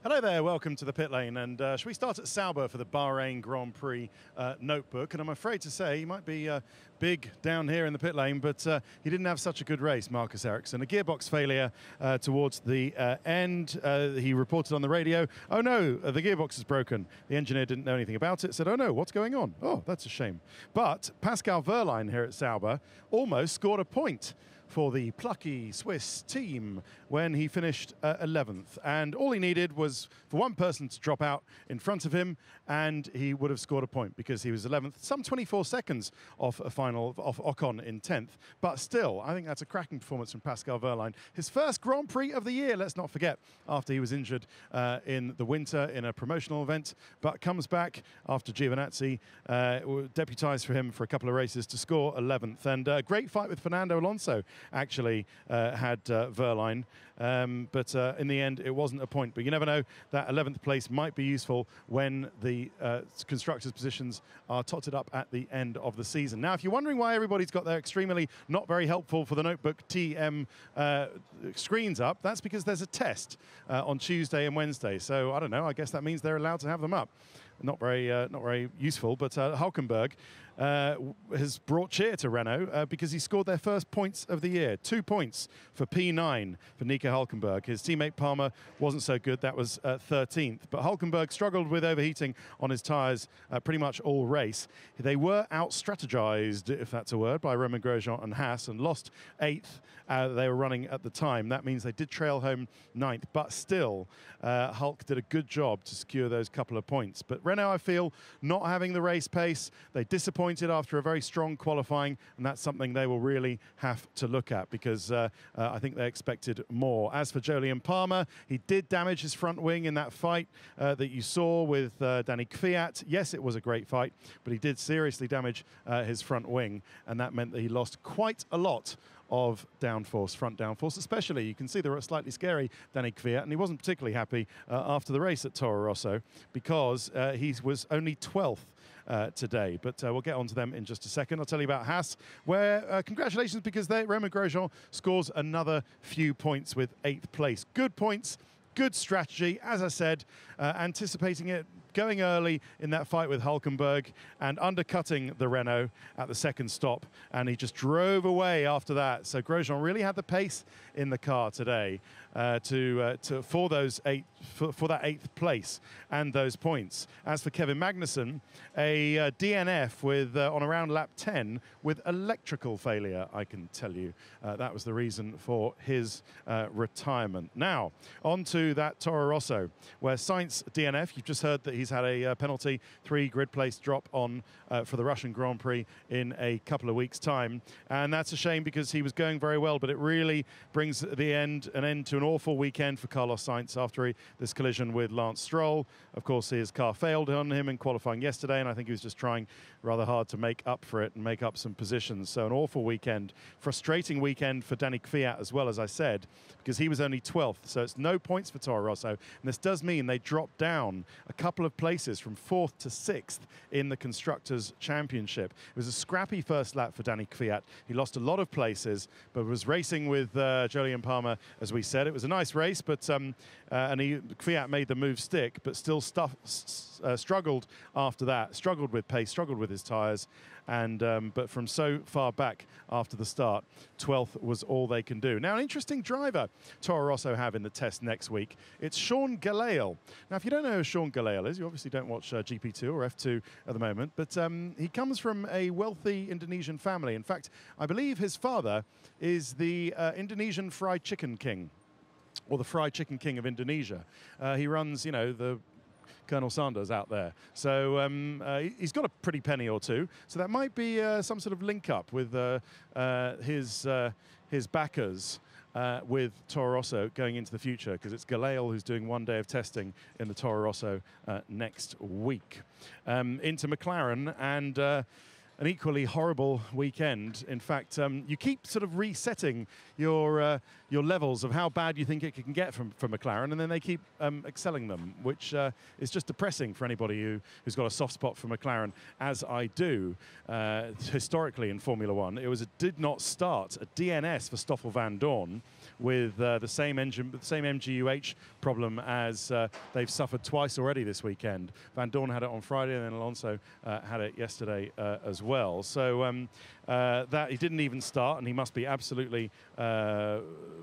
Hello there, welcome to the pit lane. And shall we start at Sauber for the Bahrain Grand Prix notebook? And I'm afraid to say he might be big down here in the pit lane, but he didn't have such a good race, Marcus Ericsson. A gearbox failure towards the end. He reported on the radio, oh no, the gearbox is broken. The engineer didn't know anything about it, said, oh no, what's going on? Oh, that's a shame. But Pascal Wehrlein here at Sauber almost scored a point for the plucky Swiss team when he finished 11th. And all he needed was for one person to drop out in front of him, and he would have scored a point because he was 11th, some 24 seconds off a final off Ocon in 10th. But still, I think that's a cracking performance from Pascal Wehrlein. His first Grand Prix of the year, let's not forget, after he was injured in the winter in a promotional event, but comes back after Giovinazzi deputised for him for a couple of races to score 11th. And a great fight with Fernando Alonso actually had Wehrlein, but in the end it wasn't a point. But you never know, that 11th place might be useful when the constructors' positions are totted up at the end of the season. Now, if you're wondering why everybody's got their extremely not very helpful for the notebook TM screens up, that's because there's a test on Tuesday and Wednesday. So I don't know, I guess that means they're allowed to have them up. Not very useful, but Hulkenberg has brought cheer to Renault because he scored their first points of the year. 2 points for P9 for Nico Hulkenberg. His teammate Palmer wasn't so good. That was 13th. But Hulkenberg struggled with overheating on his tyres pretty much all race. They were out-strategized, if that's a word, by Romain Grosjean and Haas and lost 8th. They were running at the time. That means they did trail home 9th. But still, Hulk did a good job to secure those couple of points. But Renault, I feel, not having the race pace. They disappointed after a very strong qualifying, and that's something they will really have to look at because I think they expected more. As for Jolyon Palmer, he did damage his front wing in that fight that you saw with Danny Kvyat. Yes, it was a great fight, but he did seriously damage his front wing, and that meant that he lost quite a lot of downforce, front downforce especially. You can see the slightly scary Danny Kvyat, and he wasn't particularly happy after the race at Toro Rosso because he was only 12th today, but we'll get on to them in just a second. I'll tell you about Haas, where congratulations because Romain Grosjean scores another few points with 8th place. Good points, good strategy, as I said, anticipating it, going early in that fight with Hulkenberg and undercutting the Renault at the second stop, and he just drove away after that. So Grosjean really had the pace in the car today for that 8th place and those points. As for Kevin Magnussen, a DNF with on around lap 10 with electrical failure, I can tell you. That was the reason for his retirement. Now, on to that Toro Rosso, where Sainz DNF, you've just heard that he's had a penalty, 3 grid place drop on for the Russian Grand Prix in a couple of weeks' time. And that's a shame because he was going very well, but it really brings an end to an awful weekend for Carlos Sainz after this collision with Lance Stroll. Of course, his car failed on him in qualifying yesterday, and I think he was just trying rather hard to make up for it and make up some positions. So an awful weekend, frustrating weekend for Danny Kvyat as well, as I said, because he was only 12th. So it's no points for Toro Rosso, and this does mean they dropped down a couple of places from 4th to 6th in the Constructors' Championship. It was a scrappy first lap for Danny Kvyat. He lost a lot of places, but was racing with Jolyon Palmer, as we said. It was a nice race, but Kvyat made the move stick, but still struggled after that, struggled with pace, struggled with his tyres, and but from so far back after the start, 12th was all they can do. Now, an interesting driver Toro Rosso have in the test next week. It's Sean Gelael. Now, if you don't know who Sean Gelael is, you obviously don't watch GP2 or F2 at the moment, but he comes from a wealthy Indonesian family. In fact, I believe his father is the Indonesian fried chicken king, or the fried chicken king of Indonesia. He runs, you know, the Colonel Sanders out there. So he's got a pretty penny or two. So that might be some sort of link up with his backers with Toro Rosso going into the future, because it's Gelael who's doing one day of testing in the Toro Rosso next week. Into McLaren, and an equally horrible weekend. In fact, you keep sort of resetting your levels of how bad you think it can get from McLaren, and then they keep excelling them, which is just depressing for anybody who's got a soft spot for McLaren, as I do. Historically in Formula One, it was a did not start, a DNS for Stoffel Vandoorne, with the same MGUH problem as they've suffered twice already this weekend. Vandoorne had it on Friday, and then Alonso had it yesterday as well. So that he didn't even start, and he must be absolutely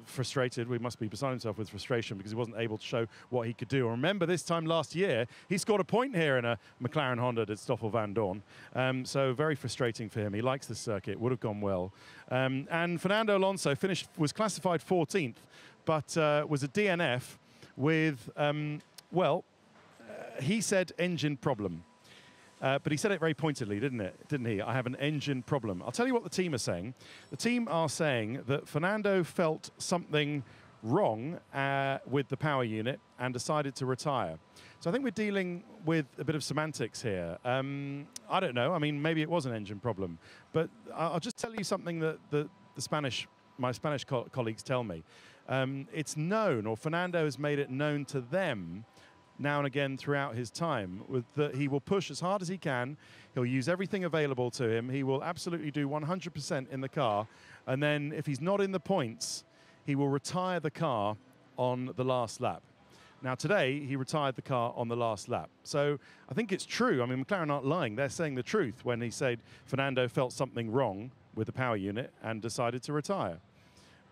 frustrated. We must be beside himself with frustration because he wasn't able to show what he could do. Remember, this time last year, he scored a point here in a McLaren Honda, did Stoffel Vandoorne. So very frustrating for him. He likes the circuit, would have gone well. And Fernando Alonso was classified 14th, but was a DNF with, he said engine problem. But he said it very pointedly, didn't he? I have an engine problem. I'll tell you what the team are saying. The team are saying that Fernando felt something wrong with the power unit and decided to retire. So I think we're dealing with a bit of semantics here. I don't know. I mean, maybe it was an engine problem. But I'll just tell you something that my Spanish colleagues tell me. It's known, or Fernando has made it known to them now and again throughout his time, that he will push as hard as he can. He'll use everything available to him. He will absolutely do 100% in the car. And then if he's not in the points, he will retire the car on the last lap. Now today, he retired the car on the last lap. So I think it's true. I mean, McLaren aren't lying. They're saying the truth when he said Fernando felt something wrong with the power unit and decided to retire.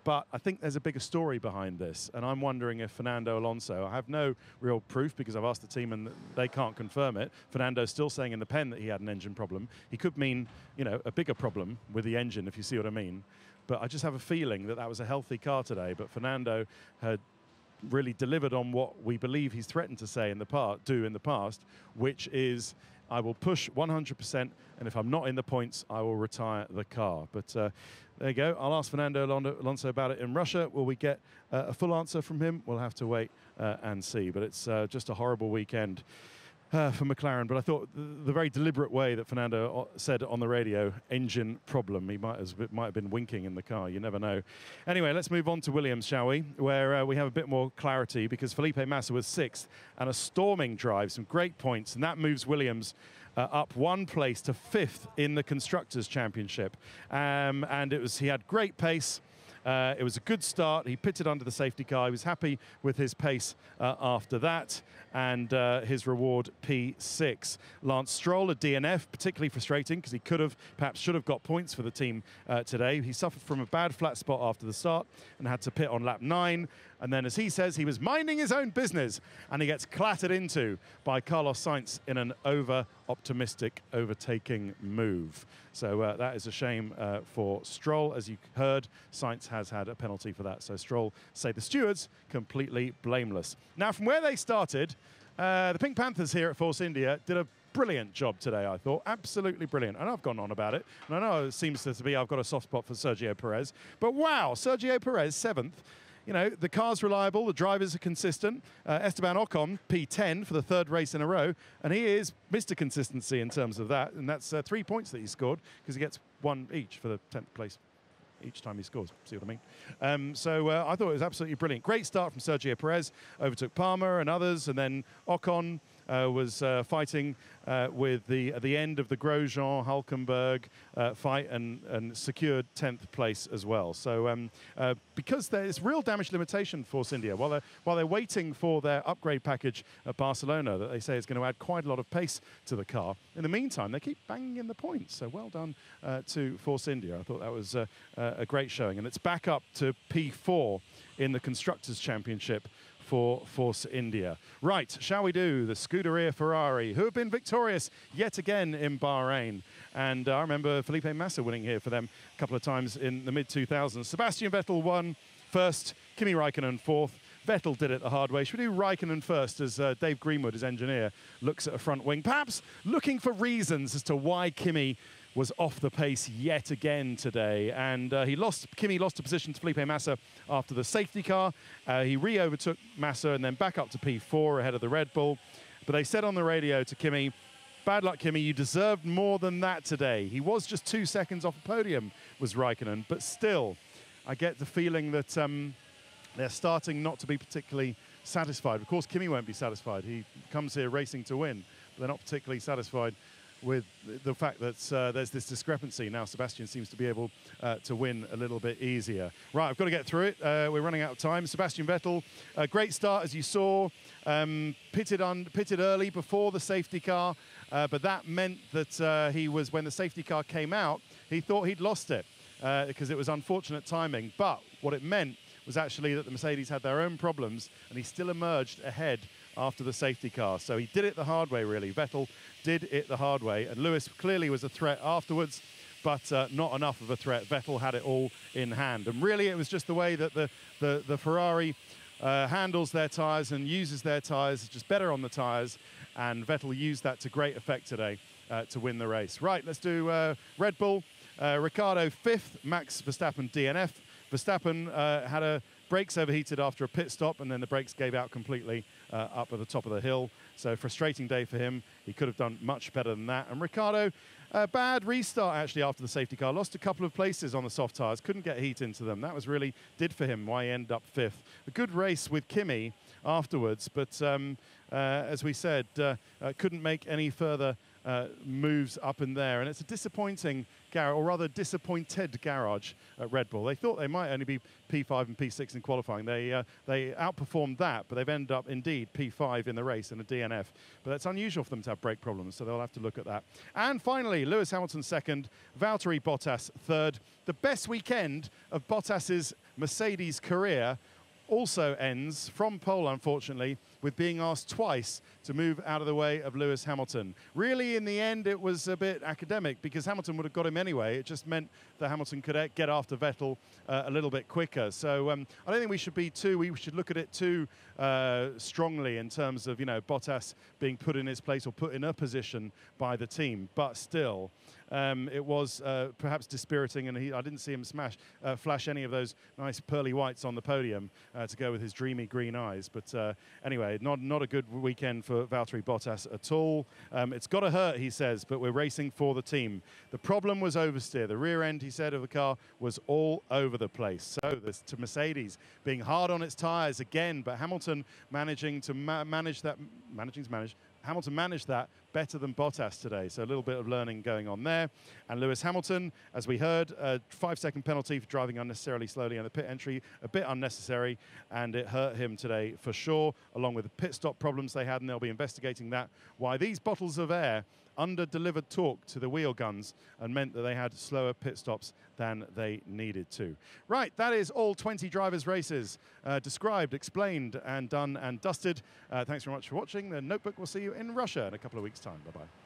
But I think there's a bigger story behind this, and I'm wondering if Fernando Alonso, I have no real proof because I've asked the team and they can't confirm it. Fernando's still saying in the pen that he had an engine problem. He could mean, you know, a bigger problem with the engine, if you see what I mean. But I just have a feeling that that was a healthy car today, but Fernando had really delivered on what we believe he's threatened to say in the past, which is, I will push 100%, and if I'm not in the points, I will retire the car. But there you go. I'll ask Fernando Alonso about it in Russia. Will we get a full answer from him? We'll have to wait and see. But it's just a horrible weekend for McLaren. But I thought the very deliberate way that Fernando said on the radio, engine problem, he might have been winking in the car. You never know. Anyway, let's move on to Williams, shall we? Where we have a bit more clarity because Felipe Massa was 6th and a storming drive, some great points, and that moves Williams up 1 place to 5th in the Constructors' Championship. And he had great pace. It was a good start. He pitted under the safety car. He was happy with his pace after that, and his reward P6. Lance Stroll, a DNF, particularly frustrating because he perhaps should have got points for the team today. He suffered from a bad flat spot after the start and had to pit on lap 9. And then, as he says, he was minding his own business, and he gets clattered into by Carlos Sainz in an over-optimistic overtaking move. So that is a shame for Stroll. As you heard, Sainz has had a penalty for that. So Stroll, say the stewards, completely blameless. Now, from where they started, the Pink Panthers here at Force India did a brilliant job today, I thought. Absolutely brilliant. And I've gone on about it. And I know it seems to be I've got a soft spot for Sergio Perez. But wow, Sergio Perez, 7th. You know, the car's reliable, the drivers are consistent. Esteban Ocon, P10 for the 3rd race in a row, and he is Mr. Consistency in terms of that, and that's 3 points that he scored because he gets 1 each for the 10th place each time he scores, see what I mean? So I thought it was absolutely brilliant. Great start from Sergio Perez, overtook Palmer and others, and then Ocon was fighting with at the end of the Grosjean-Hulkenberg fight and secured 10th place as well. So because there's real damage limitation for Force India, while they're waiting for their upgrade package at Barcelona that they say is going to add quite a lot of pace to the car, in the meantime, they keep banging in the points. So well done to Force India. I thought that was a great showing. And it's back up to P4 in the Constructors' Championship for Force India. Right, shall we do the Scuderia Ferrari, who have been victorious yet again in Bahrain. And I remember Felipe Massa winning here for them a couple of times in the mid-2000s. Sebastian Vettel won first, Kimi Raikkonen 4th. Vettel did it the hard way. Should we do Raikkonen first as Dave Greenwood, his engineer, looks at a front wing, perhaps looking for reasons as to why Kimi was off the pace yet again today. And Kimi lost a position to Felipe Massa after the safety car. He re-overtook Massa and then back up to P4 ahead of the Red Bull. But they said on the radio to Kimi, Bad luck, Kimi. You deserved more than that today. He was just 2 seconds off the podium, was Raikkonen, but still, I get the feeling that they're starting not to be particularly satisfied. Of course, Kimi won't be satisfied. He comes here racing to win, but they're not particularly satisfied with the fact that there's this discrepancy. Now Sebastian seems to be able to win a little bit easier. Right, I've got to get through it. We're running out of time. Sebastian Vettel, a great start, as you saw. Pitted early before the safety car, but that meant that when the safety car came out, he thought he'd lost it because it was unfortunate timing. But what it meant was actually that the Mercedes had their own problems, and he still emerged ahead after the safety car. So he did it the hard way, really. Vettel did it the hard way, and Lewis clearly was a threat afterwards, but not enough of a threat. Vettel had it all in hand. And really, it was just the way that the Ferrari handles their tyres and uses their tyres, just better on the tyres, and Vettel used that to great effect today to win the race. Right, let's do Red Bull. Ricciardo 5th, Max Verstappen DNF. Verstappen had brakes overheated after a pit stop, and then the brakes gave out completely up at the top of the hill. So frustrating day for him. He could have done much better than that. And Ricciardo, bad restart actually after the safety car. Lost a couple of places on the soft tyres. Couldn't get heat into them. That was really did for him why he ended up 5th. A good race with Kimi afterwards, but as we said, couldn't make any further moves up in there. And it's a disappointing garage, or rather disappointed garage at Red Bull. They thought they might only be P5 and P6 in qualifying. They outperformed that, but they've ended up indeed P5 in the race and a DNF. But that's unusual for them to have brake problems, so they'll have to look at that. And finally, Lewis Hamilton 2nd, Valtteri Bottas 3rd. The best weekend of Bottas's Mercedes career also ends from pole, unfortunately, with being asked twice to move out of the way of Lewis Hamilton. Really, in the end, it was a bit academic because Hamilton would have got him anyway. It just meant that Hamilton could get after Vettel a little bit quicker. So I don't think we should look at it too strongly in terms of, Bottas being put in his place or put in a position by the team. But still, it was perhaps dispiriting, and I didn't see him flash any of those nice pearly whites on the podium to go with his dreamy green eyes. But anyway, not a good weekend for Valtteri Bottas at all. It's got to hurt, he says, but we're racing for the team. The problem was oversteer. The rear end, he said, of the car was all over the place. So this to Mercedes being hard on its tyres again, but Hamilton managing to manage that. Hamilton managed that better than Bottas today, so a little bit of learning going on there. And Lewis Hamilton, as we heard, a 5-second penalty for driving unnecessarily slowly on the pit entry, a bit unnecessary, and it hurt him today for sure, along with the pit stop problems they had, and they'll be investigating that. Why these bottles of air under-delivered torque to the wheel guns and meant that they had slower pit stops than they needed to. Right, that is all 20 drivers' races described, explained, and done and dusted. Thanks very much for watching. The Notebook will see you in Russia in a couple of weeks' time. Bye-bye.